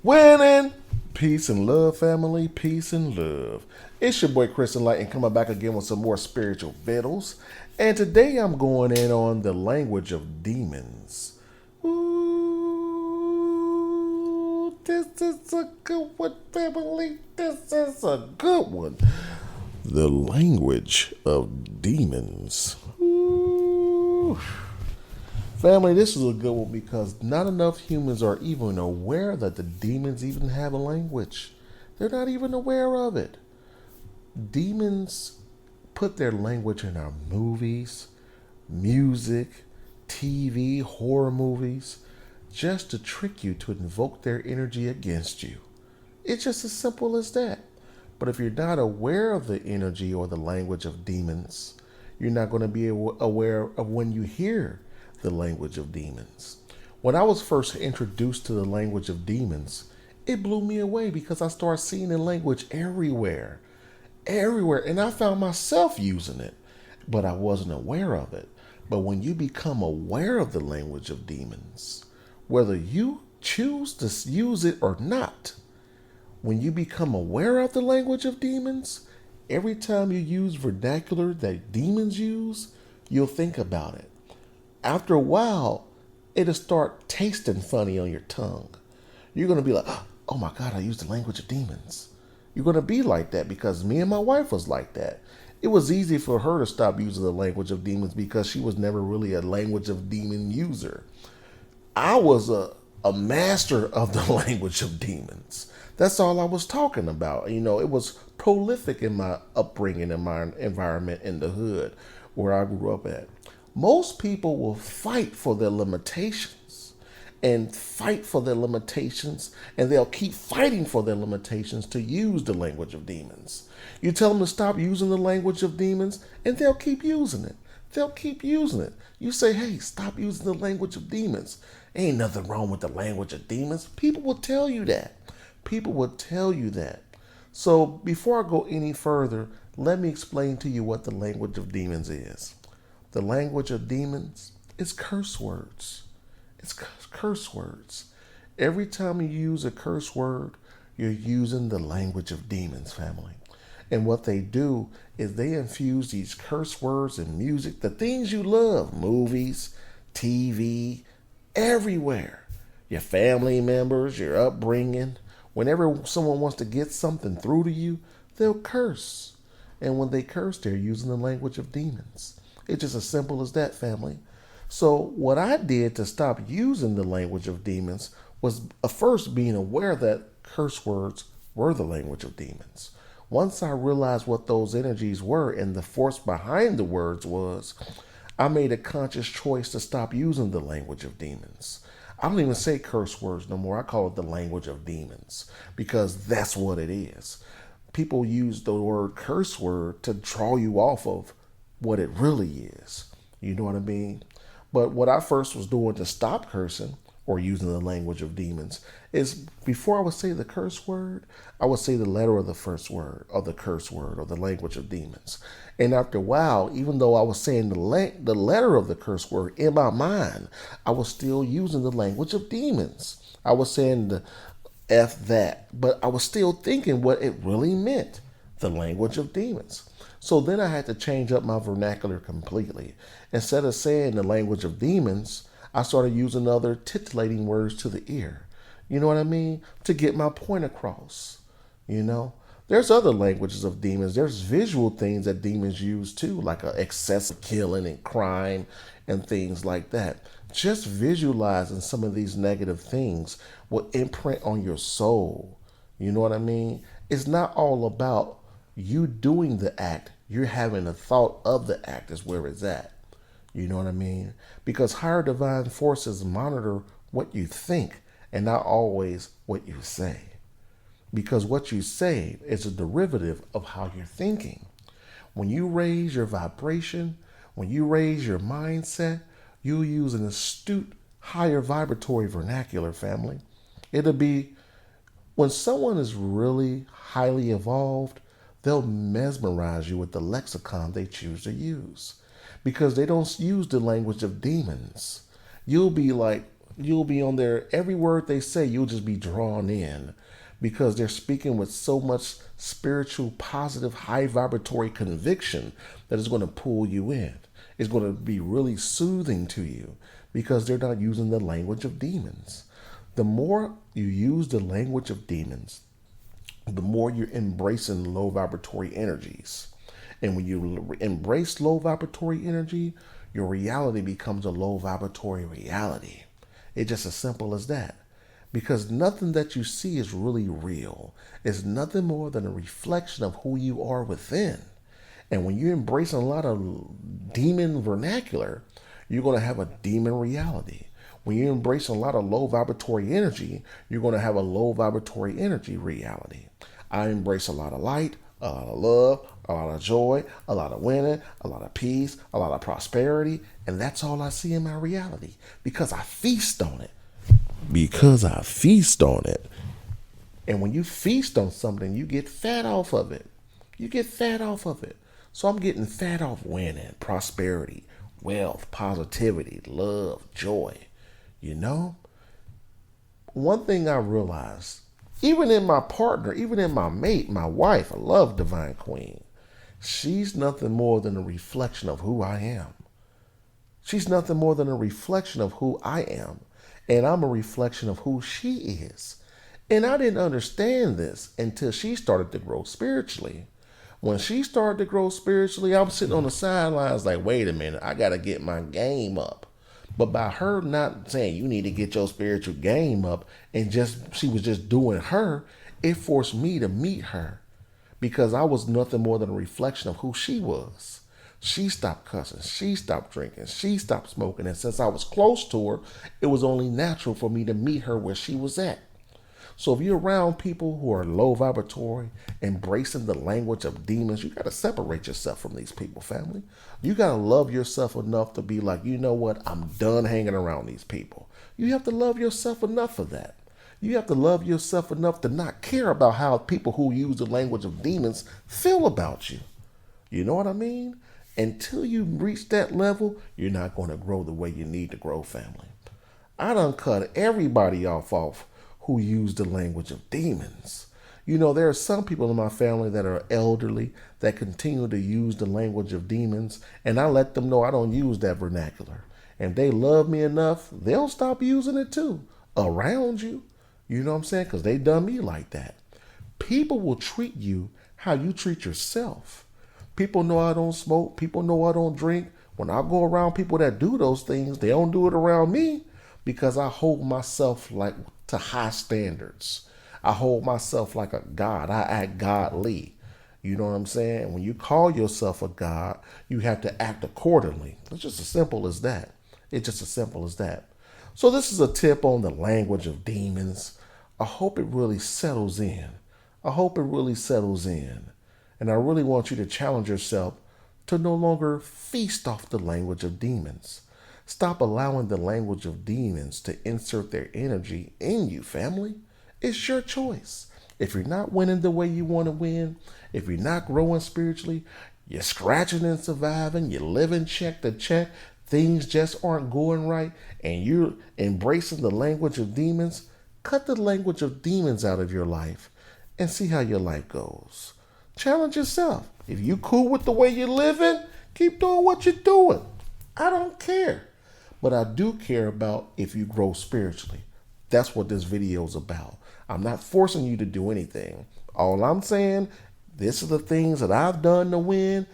Winning! Peace and love, family. Peace and love. It's your boy Chris Enlightened coming back again with some more spiritual vittles. And today I'm going in on the language of demons. Ooh, this is a good one, family. This is a good one. The language of demons. Ooh. Family, this is a good one because not enough humans are even aware that the demons even have a language. They're not even aware of it. Demons put their language in our movies, music, TV, horror movies, just to trick you to invoke their energy against you. It's just as simple as that. But if you're not aware of the energy or the language of demons, you're not going to be aware of when you hear the language of demons. When I was first introduced to the language of demons, it blew me away because I started seeing the language everywhere. Everywhere. And I found myself using it, but I wasn't aware of it. But when you become aware of the language of demons, whether you choose to use it or not, when you become aware of the language of demons, every time you use vernacular that demons use, you'll think about it. After a while, it'll start tasting funny on your tongue. You're going to be like, oh my God, I used the language of demons. You're going to be like that because me and my wife was like that. It was easy for her to stop using the language of demons because she was never really a language of demon user. I was a master of the language of demons. That's all I was talking about. You know, it was prolific in my upbringing, in my environment in the hood where I grew up at. Most people will fight for their limitations and fight for their limitations, and they'll keep fighting for their limitations to use the language of demons. You tell them to stop using the language of demons, and they'll keep using it. They'll keep using it. You say, hey, stop using the language of demons. Ain't nothing wrong with the language of demons. People will tell you that. People will tell you that. So before I go any further, let me explain to you what the language of demons is. The language of demons is curse words. It's curse words. Every time you use a curse word, you're using the language of demons, family. And what they do is they infuse these curse words in music, the things you love, movies, TV, everywhere. Your family members, your upbringing. Whenever someone wants to get something through to you, they'll curse. And when they curse, they're using the language of demons. It's just as simple as that, family. So what I did to stop using the language of demons was first being aware that curse words were the language of demons. Once I realized what those energies were and the force behind the words was, I made a conscious choice to stop using the language of demons. I don't even say curse words no more. I call it the language of demons because that's what it is. People use the word curse word to draw you off of what it really is. You know what I mean? But what I first was doing to stop cursing or using the language of demons is before I would say the curse word, I would say the letter of the first word of the curse word or the language of demons. And after a while, even though I was saying the letter of the curse word in my mind, I was still using the language of demons. I was saying the F that, but I was still thinking what it really meant, the language of demons. So then I had to change up my vernacular completely. Instead of saying the language of demons, I started using other titillating words to the ear. You know what I mean? To get my point across. You know? There's other languages of demons. There's visual things that demons use too, like excessive killing and crime and things like that. Just visualizing some of these negative things will imprint on your soul. You know what I mean? It's not all about you doing the act. You're having a thought of the act is where it's at. You know what I mean? Because higher divine forces monitor what you think and not always what you say. Because what you say is a derivative of how you're thinking. When you raise your vibration, when you raise your mindset, you'll use an astute, higher vibratory vernacular, family. It'll be when someone is really highly evolved, they'll mesmerize you with the lexicon they choose to use because they don't use the language of demons. You'll be like, you'll be on there. Every word they say, you'll just be drawn in because they're speaking with so much spiritual, positive, high vibratory conviction that is going to pull you in. It's going to be really soothing to you because they're not using the language of demons. The more you use the language of demons, the more you're embracing low vibratory energies. And when you embrace low vibratory energy, your reality becomes a low vibratory reality. It's just as simple as that. Because nothing that you see is really real. It's nothing more than a reflection of who you are within. And when you're embracing a lot of demon vernacular, you're going to have a demon reality. When you embrace a lot of low vibratory energy, you're going to have a low vibratory energy reality. I embrace a lot of light, a lot of love, a lot of joy, a lot of winning, a lot of peace, a lot of prosperity. And that's all I see in my reality because I feast on it. Because I feast on it. And when you feast on something, you get fat off of it. You get fat off of it. So I'm getting fat off winning, prosperity, wealth, positivity, love, joy. You know? One thing I realized, even in my partner, even in my mate, my wife, I love Divine Queen. She's nothing more than a reflection of who I am. She's nothing more than a reflection of who I am. And I'm a reflection of who she is. And I didn't understand this until she started to grow spiritually. When she started to grow spiritually, I was sitting on the sidelines like, wait a minute, I got to get my game up. But by her not saying you need to get your spiritual game up and just she was just doing her, it forced me to meet her because I was nothing more than a reflection of who she was. She stopped cussing. She stopped drinking. She stopped smoking. And since I was close to her, it was only natural for me to meet her where she was at. So if you're around people who are low vibratory, embracing the language of demons, you got to separate yourself from these people, family. You got to love yourself enough to be like, you know what? I'm done hanging around these people. You have to love yourself enough for that. You have to love yourself enough to not care about how people who use the language of demons feel about you. You know what I mean? Until you reach that level, you're not going to grow the way you need to grow, family. I done cut everybody off who use the language of demons. You know, there are some people in my family that are elderly that continue to use the language of demons, and I let them know I don't use that vernacular. And they love me enough, they'll stop using it too, around you. You know what I'm saying? Because they done me like that. People will treat you how you treat yourself. People know I don't smoke. People know I don't drink. When I go around people that do those things, they don't do it around me because I hold myself like to high standards. I hold myself like a God. I act godly. You know what I'm saying? When you call yourself a God, you have to act accordingly. It's just as simple as that. It's just as simple as that. So this is a tip on the language of demons. I hope it really settles in. I hope it really settles in. And I really want you to challenge yourself to no longer feast off the language of demons. Stop allowing the language of demons to insert their energy in you, family. It's your choice. If you're not winning the way you want to win, if you're not growing spiritually, you're scratching and surviving, you're living check to check, things just aren't going right, and you're embracing the language of demons, cut the language of demons out of your life and see how your life goes. Challenge yourself. If you cool with the way you're living, keep doing what you're doing. I don't care. But I do care about if you grow spiritually. That's what this video is about. I'm not forcing you to do anything. All I'm saying, this are the things that I've done to win,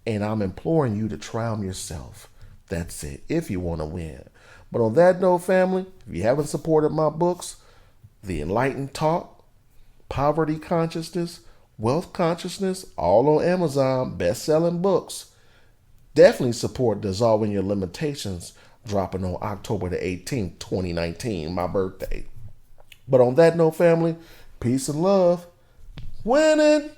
and I'm imploring you to try them yourself. That's it, if you want to win. But on that note, family, if you haven't supported my books, The Enlightened Talk, Poverty Consciousness, Wealth Consciousness, all on Amazon, best-selling books. Definitely support Dissolving Your Limitations, dropping on October the 18th, 2019, my birthday. But on that note, family, peace and love. Winning!